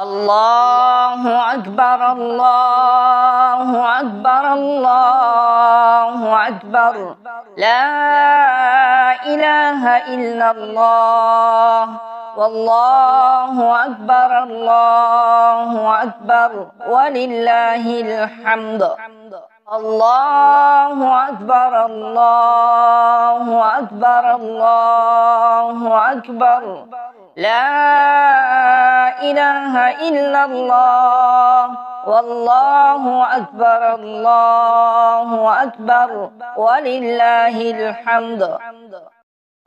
الله أكبر الله أكبر الله أكبر لا إله إلا الله والله أكبر الله أكبر ولله الحمد الله أكبر الله أكبر الله أكبر لا إله إلا الله والله أكبر الله أكبر ولله الحمد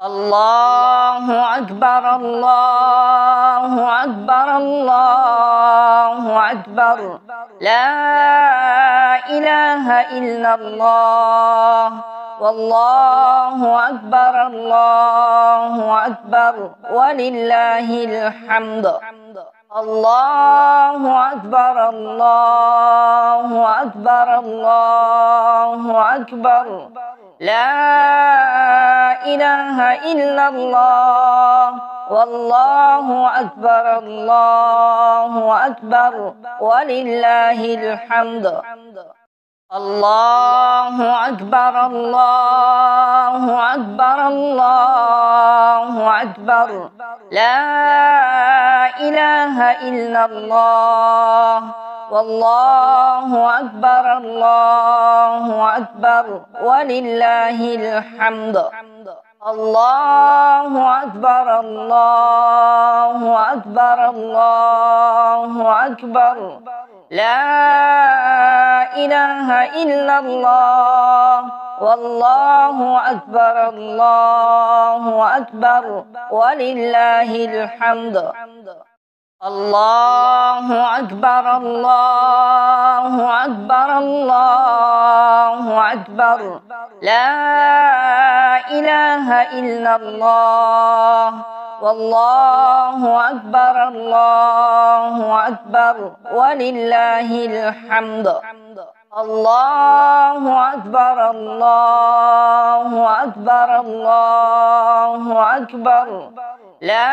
الله أكبر الله أكبر الله أكبر لا إله إلا الله والله أكبر الله أكبر ولله الحمد الله أكبر الله أكبر الله أكبر لا إله إلا الله والله أكبر الله أكبر ولله الحمد الله أكبر الله أكبر الله أكبر لا إله إلا الله والله أكبر الله أكبر ولله الحمد الله أكبر الله أكبر الله أكبر لا إله إلا الله والله أكبر الله أكبر ولله الحمد الله أكبر الله أكبر الله أكبر لا إله إلا الله والله أكبر الله أكبر ولله الحمد الله أكبر الله أكبر الله أكبر لا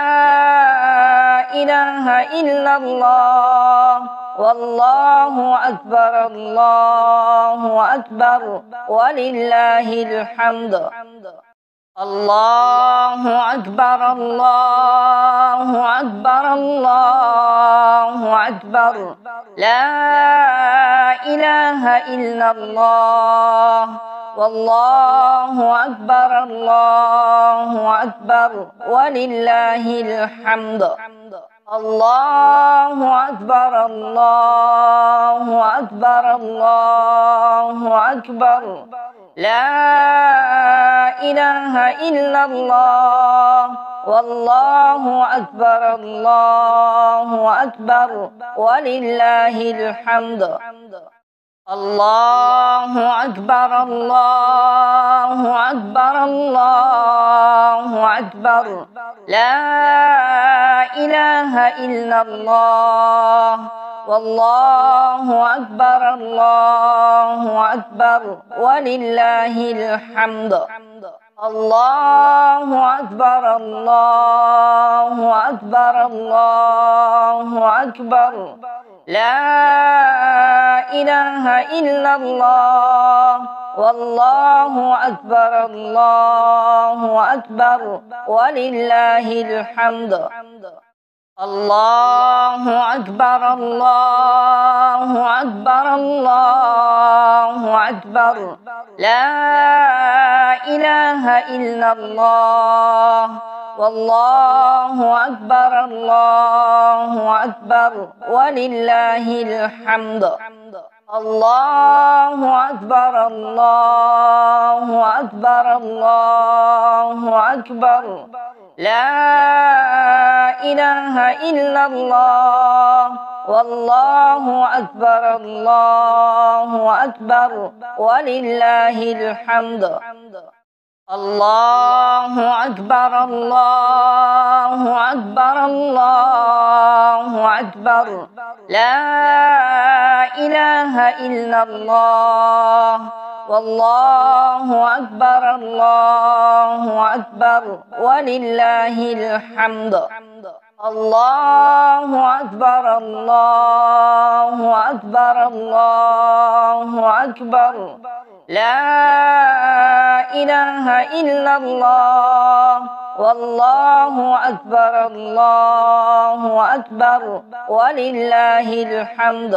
إله إلا الله والله أكبر الله أكبر ولله الحمد الله أكبر الله أكبر الله أكبر لا إله إلا الله والله أكبر الله أكبر ولله الحمد الله أكبر الله أكبر الله أكبر لا إله إلا الله والله أكبر الله أكبر ولله الحمد الله أكبر الله أكبر الله أكبر لا إله إلا الله والله أكبر الله أكبر ولله الحمد الله أكبر الله أكبر الله أكبر لا إله إلا الله والله أكبر الله أكبر ولله الحمد الله أكبر الله أكبر الله أكبر لا إله إلا الله والله أكبر الله أكبر ولله الحمد الله أكبر الله أكبر الله أكبر لا إله إلا الله والله أكبر الله أكبر ولله الحمد الله أكبر الله أكبر الله أكبر لا إله إلا الله والله أكبر الله أكبر ولله الحمد الله أكبر الله أكبر الله أكبر لا إله إلا الله والله أكبر الله أكبر ولله الحمد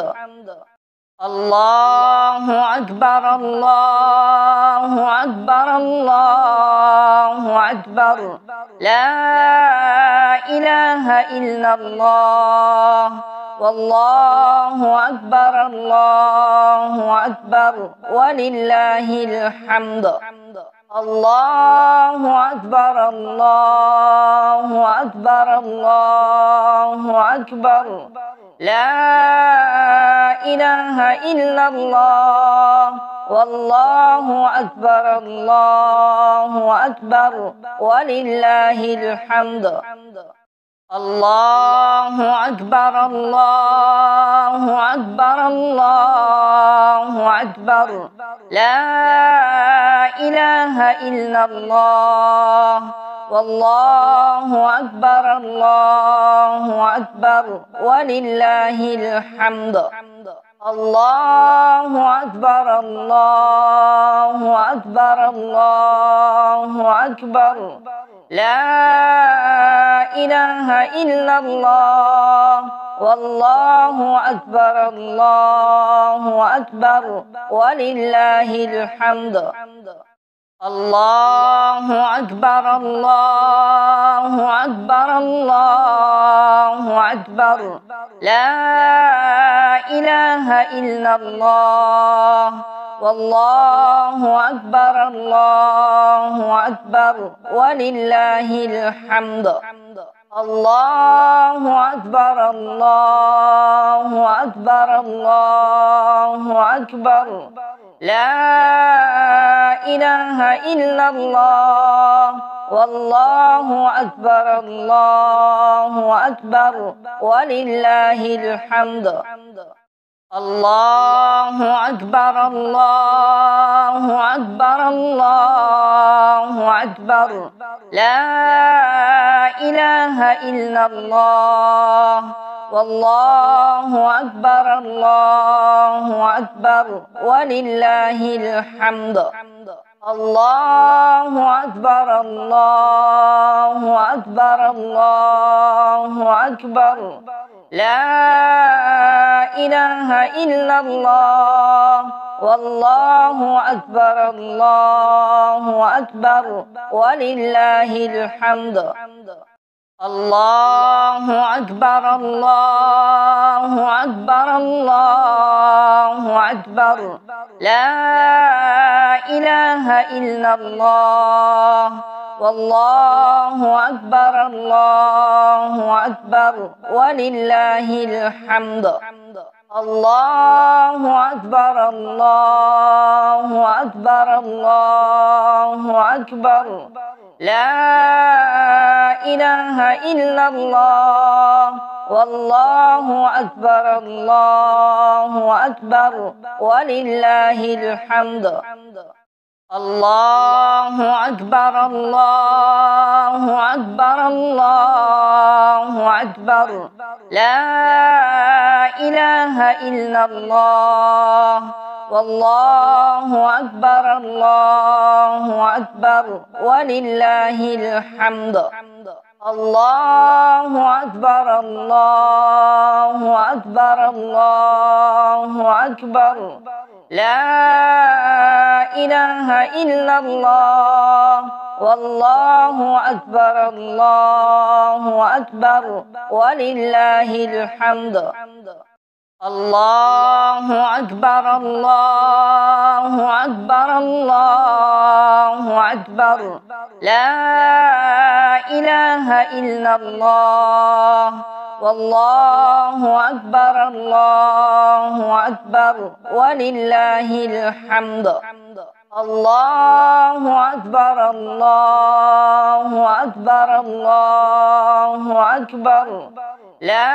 الله أكبر الله أكبر الله أكبر لا إله إلا الله والله أكبر الله أكبر ولله الحمد الله أكبر الله أكبر الله أكبر لا إله إلا الله والله أكبر الله أكبر ولله الحمد الله أكبر الله أكبر الله أكبر لا إله إلا الله والله أكبر الله أكبر ولله الحمد الله أكبر الله أكبر الله أكبر لا إله إلا الله والله أكبر الله أكبر ولله الحمد الله أكبر الله أكبر الله أكبر لا إله إلا الله والله أكبر الله أكبر ولله الحمد الله أكبر الله أكبر الله أكبر لا إله إلا الله والله أكبر الله أكبر ولله الحمد الله أكبر الله أكبر الله أكبر لا إله إلا الله والله أكبر الله أكبر ولله الحمد الله أكبر الله أكبر الله أكبر لا إله إلا الله والله أكبر الله أكبر ولله الحمد الله أكبر الله أكبر الله أكبر لا إله إلا الله والله أكبر الله أكبر ولله الحمد الله أكبر الله أكبر الله أكبر لا إله إلا الله والله أكبر الله أكبر ولله الحمد الله أكبر الله أكبر الله أكبر لا إله إلا الله والله أكبر الله أكبر ولله الحمد الله أكبر الله أكبر الله أكبر لا إله إلا الله والله أكبر الله أكبر ولله الحمد الله أكبر الله أكبر الله أكبر لا إله إلا الله والله أكبر الله أكبر ولله الحمد الله أكبر الله أكبر الله أكبر لا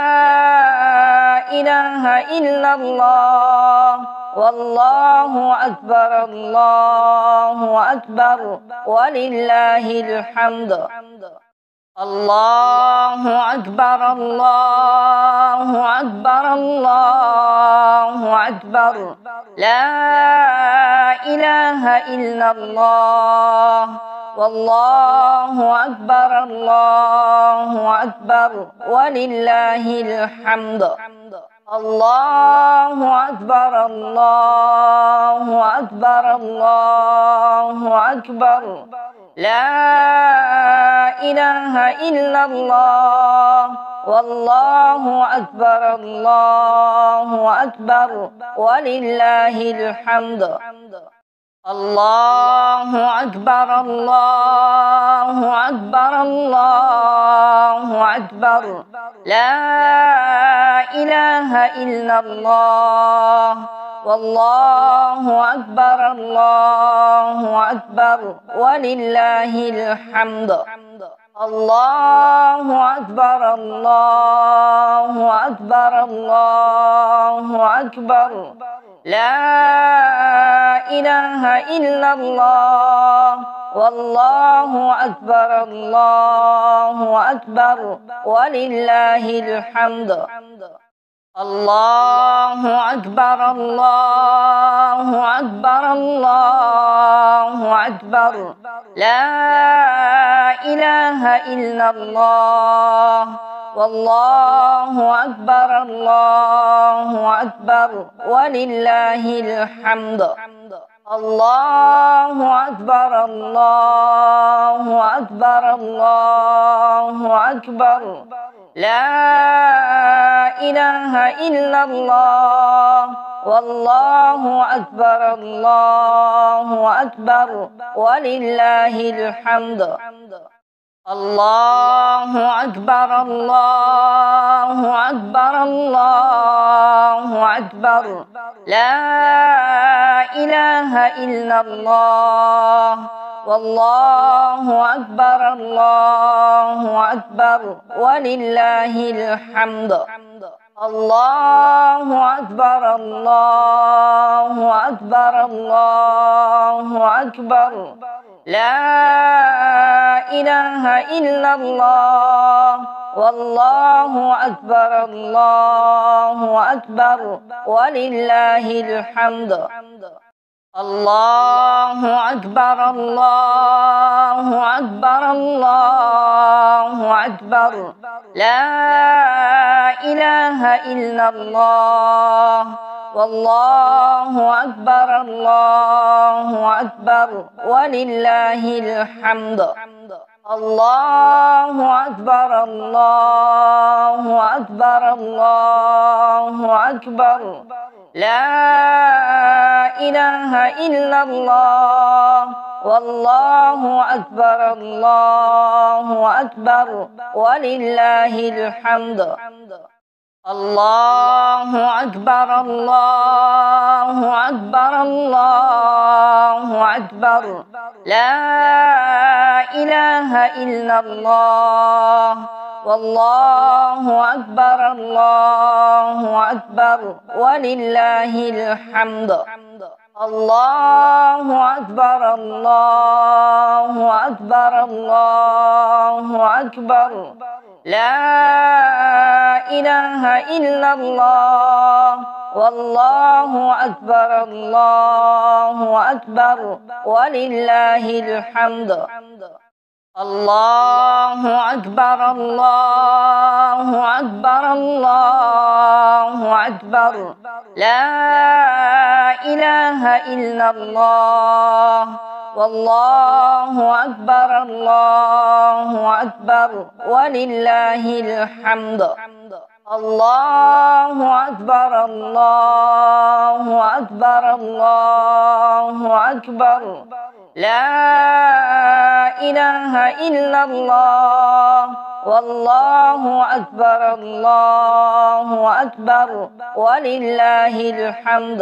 إله إلا الله والله أكبر الله أكبر ولله الحمد الله أكبر الله أكبر الله أكبر لا إله إلا الله والله أكبر الله أكبر ولله الحمد الله أكبر الله أكبر الله أكبر لا إله إلا الله والله أكبر الله أكبر ولله الحمد الله أكبر الله أكبر الله أكبر لا إله إلا الله والله أكبر الله أكبر ولله الحمد الله أكبر الله أكبر الله أكبر لا إله إلا الله والله أكبر الله أكبر ولله الحمد الله أكبر الله أكبر الله أكبر لا إله إلا الله والله أكبر الله أكبر ولله الحمد الله أكبر الله أكبر الله أكبر لا إله إلا الله والله أكبر الله أكبر ولله الحمد الله أكبر الله أكبر الله أكبر لا إله إلا الله والله أكبر الله أكبر ولله الحمد الله أكبر الله أكبر الله أكبر لا إله إلا الله والله أكبر الله أكبر ولله الحمد الله أكبر الله أكبر الله أكبر لا إله إلا الله والله أكبر الله أكبر ولله الحمد الله أكبر الله أكبر الله أكبر لا إله إلا الله والله أكبر الله أكبر ولله الحمد الله أكبر الله أكبر الله أكبر لا إله إلا الله والله أكبر الله أكبر ولله الحمد الله أكبر الله أكبر الله أكبر لا إله إلا الله والله أكبر الله أكبر ولله الحمد الله أكبر الله أكبر الله أكبر لا إله إلا الله والله أكبر الله أكبر ولله الحمد الله أكبر الله أكبر الله أكبر لا إله إلا الله والله أكبر الله أكبر ولله الحمد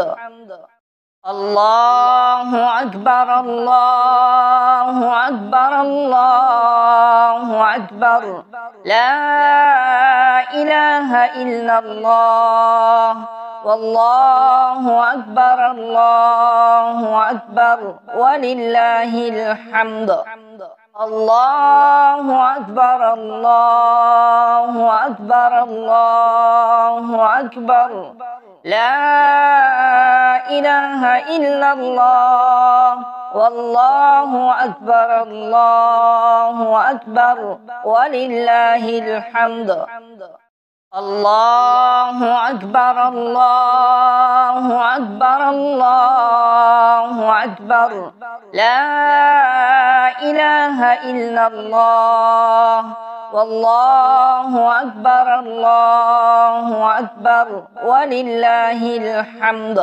الله أكبر الله أكبر الله أكبر لا إله إلا الله والله أكبر الله أكبر ولله الحمد الله أكبر الله أكبر الله أكبر لا إله إلا الله والله أكبر الله أكبر ولله الحمد الله أكبر الله أكبر الله أكبر لا إله إلا الله والله أكبر الله أكبر ولله الحمد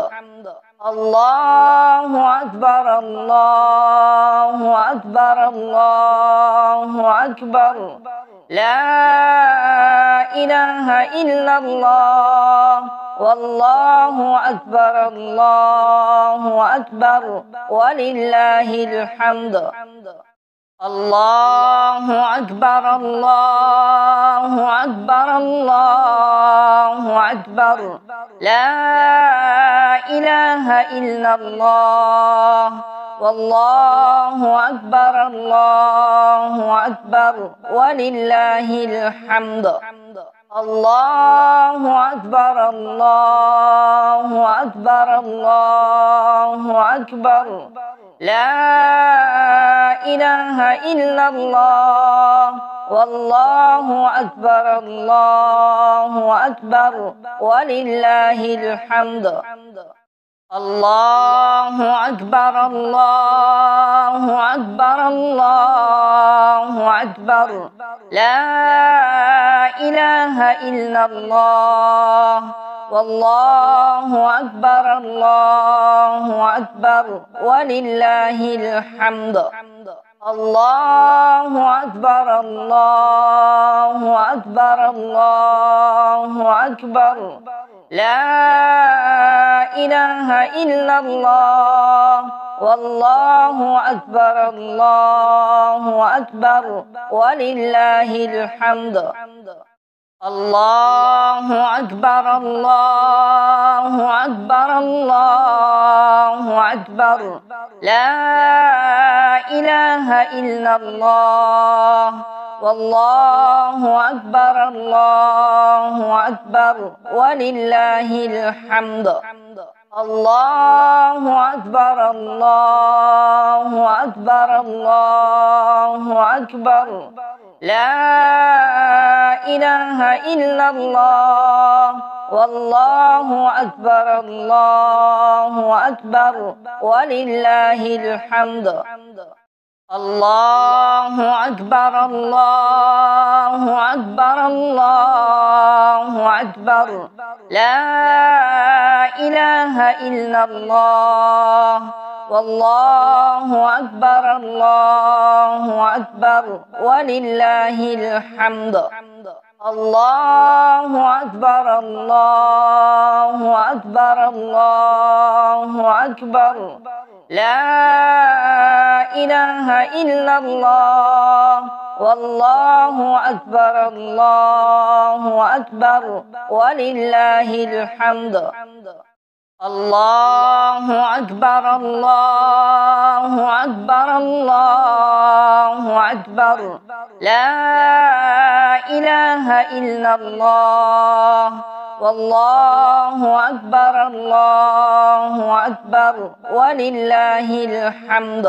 الله أكبر الله أكبر الله أكبر لا إله إلا الله والله أكبر الله أكبر ولله الحمد الله أكبر الله أكبر الله أكبر لا إله إلا الله والله أكبر الله أكبر ولله الحمد الله أكبر الله أكبر الله أكبر لا إله إلا الله والله أكبر الله أكبر ولله الحمد الله أكبر الله أكبر الله أكبر لا إله إلا الله والله أكبر الله أكبر ولله الحمد الله أكبر الله أكبر الله أكبر لا إله إلا الله والله أكبر الله أكبر ولله الحمد الله أكبر الله أكبر الله أكبر لا إله إلا الله والله أكبر الله أكبر ولله الحمد الله أكبر الله أكبر الله أكبر لا إله إلا الله والله أكبر الله أكبر ولله الحمد الله أكبر الله أكبر الله أكبر لا إله إلا الله والله أكبر الله أكبر ولله الحمد الله أكبر الله أكبر الله أكبر لا إله إلا الله والله أكبر الله أكبر ولله الحمد الله أكبر الله أكبر الله أكبر لا إله إلا الله والله أكبر الله أكبر ولله الحمد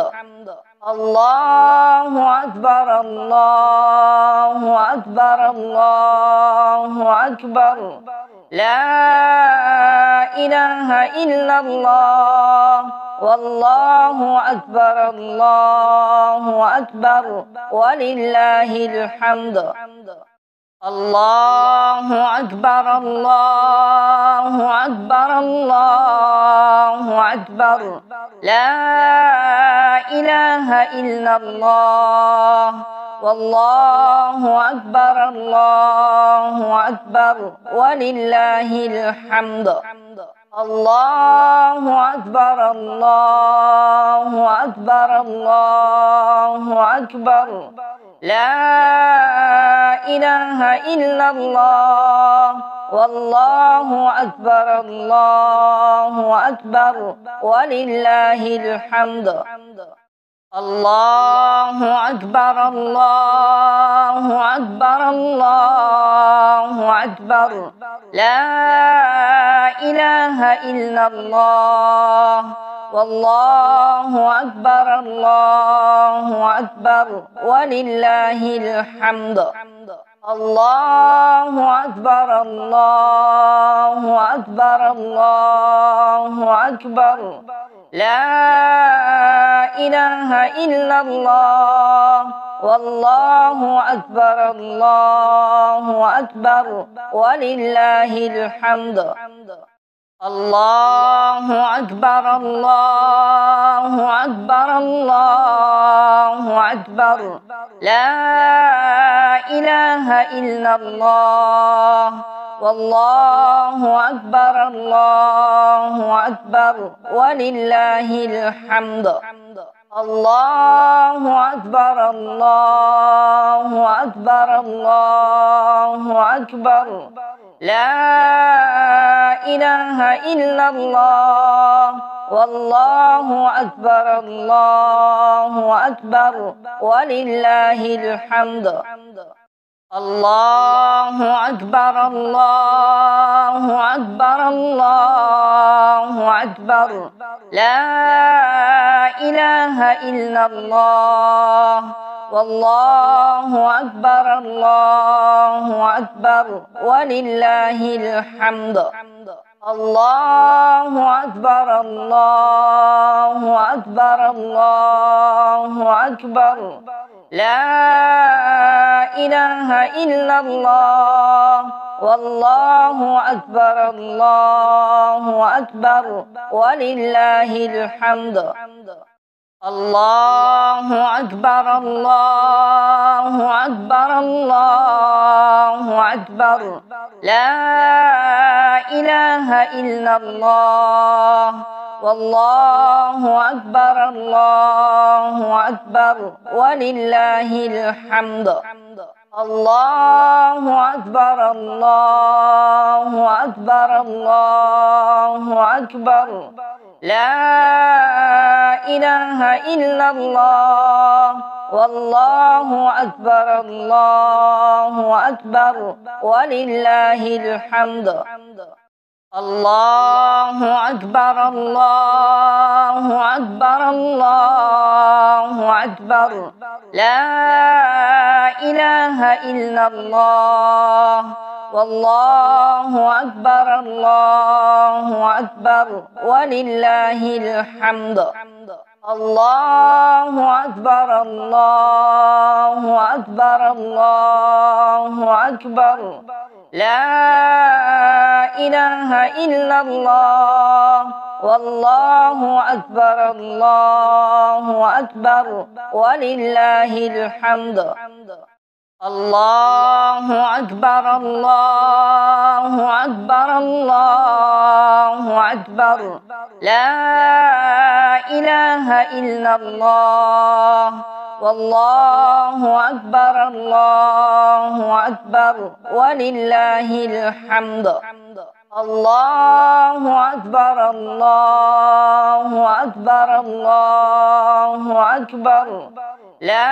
الله أكبر الله أكبر الله أكبر لا إله إلا الله والله أكبر الله أكبر ولله الحمد الله أكبر الله أكبر الله أكبر لا إله إلا الله والله أكبر الله أكبر ولله الحمد الله أكبر الله أكبر الله أكبر لا إله إلا الله والله أكبر الله أكبر ولله الحمد الله أكبر الله أكبر الله أكبر لا إله إلا الله والله أكبر الله أكبر ولله الحمد الله أكبر الله أكبر الله أكبر لا إله إلا الله والله أكبر الله أكبر ولله الحمد الله أكبر الله أكبر الله أكبر لا إله إلا الله والله أكبر الله أكبر ولله الحمد الله أكبر الله أكبر الله أكبر لا إله إلا الله والله أكبر الله أكبر ولله الحمد الله أكبر الله أكبر الله أكبر لا إله إلا الله والله أكبر الله أكبر ولله الحمد الله أكبر الله أكبر الله أكبر لا إله إلا الله والله أكبر الله أكبر ولله الحمد الله أكبر الله أكبر الله أكبر لا إله إلا الله والله أكبر الله أكبر ولله الحمد الله أكبر الله أكبر الله أكبر لا إله إلا الله والله أكبر الله أكبر ولله الحمد الله أكبر الله أكبر الله أكبر لا إله إلا الله والله أكبر الله أكبر ولله الحمد الله أكبر الله أكبر الله أكبر لا إله إلا الله والله أكبر الله أكبر ولله الحمد الله أكبر الله أكبر الله أكبر لا إله إلا الله والله أكبر الله أكبر ولله الحمد الله أكبر الله أكبر الله أكبر لا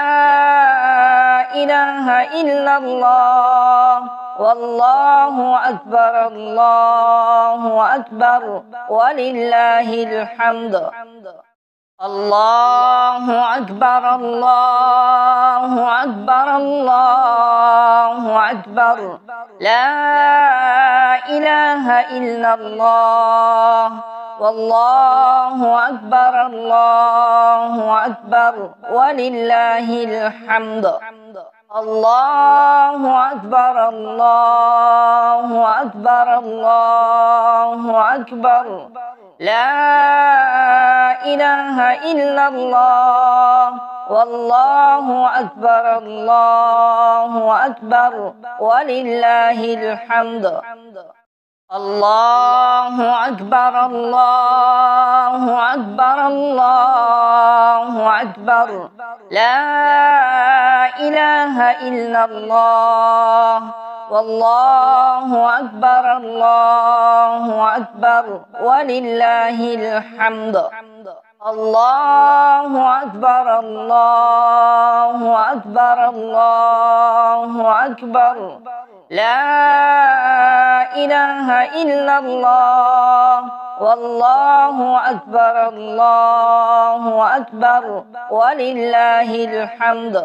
إله إلا الله والله أكبر الله أكبر ولله الحمد الله أكبر الله أكبر الله أكبر لا إله إلا الله والله أكبر الله أكبر ولله الحمد الله أكبر الله أكبر الله أكبر لا إله إلا الله والله أكبر الله أكبر ولله الحمد الله أكبر الله أكبر الله أكبر لا إله إلا الله والله أكبر الله أكبر ولله الحمد الله أكبر الله أكبر الله أكبر لا إله إلا الله والله أكبر الله أكبر ولله الحمد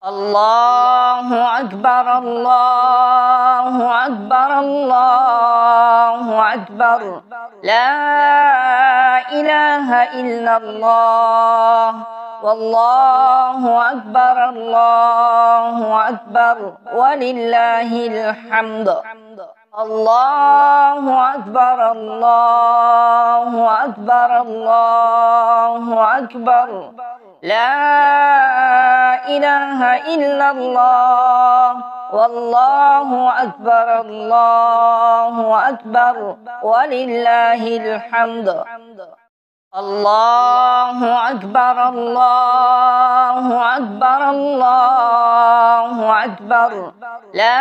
الله أكبر الله أكبر الله أكبر لا إله إلا الله والله أكبر الله أكبر ولله الحمد الله أكبر الله أكبر الله أكبر لا إله إلا الله والله أكبر الله أكبر ولله الحمد الله أكبر الله أكبر الله أكبر لا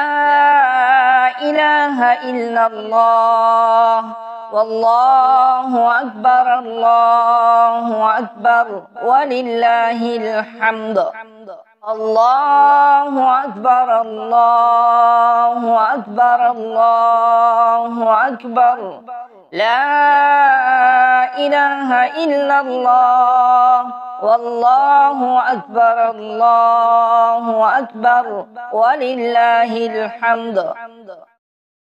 إله إلا الله والله أكبر الله أكبر ولله الحمد الله أكبر الله أكبر الله أكبر لا إله إلا الله والله أكبر الله أكبر ولله الحمد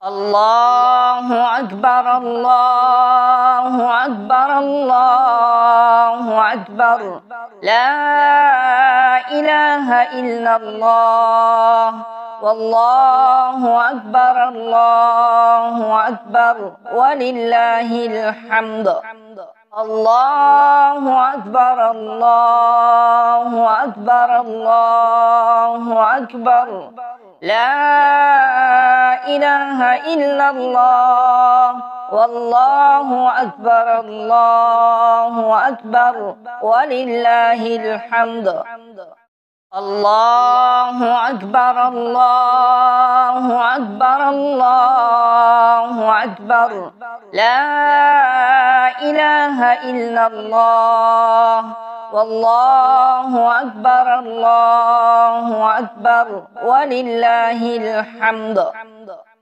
الله أكبر الله أكبر الله أكبر لا إله إلا الله والله أكبر الله أكبر ولله الحمد الله أكبر الله أكبر الله أكبر لا إله إلا الله والله أكبر الله أكبر ولله الحمد الله أكبر الله أكبر الله أكبر لا إله إلا الله والله أكبر الله أكبر ولله الحمد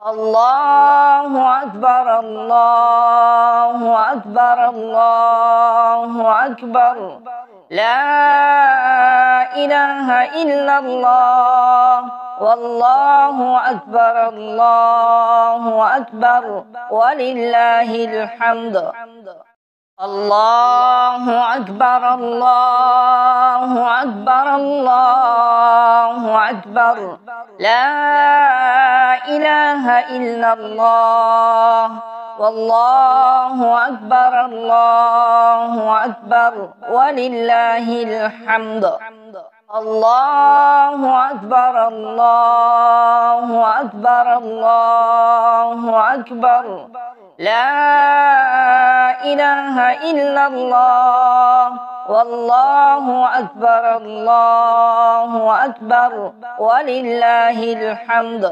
الله أكبر الله أكبر الله أكبر لا إله إلا الله والله أكبر الله أكبر ولله الحمد الله أكبر الله أكبر الله أكبر لا إله إلا الله والله أكبر الله أكبر ولله الحمد الله أكبر الله أكبر الله أكبر لا إله إلا الله والله أكبر الله أكبر ولله الحمد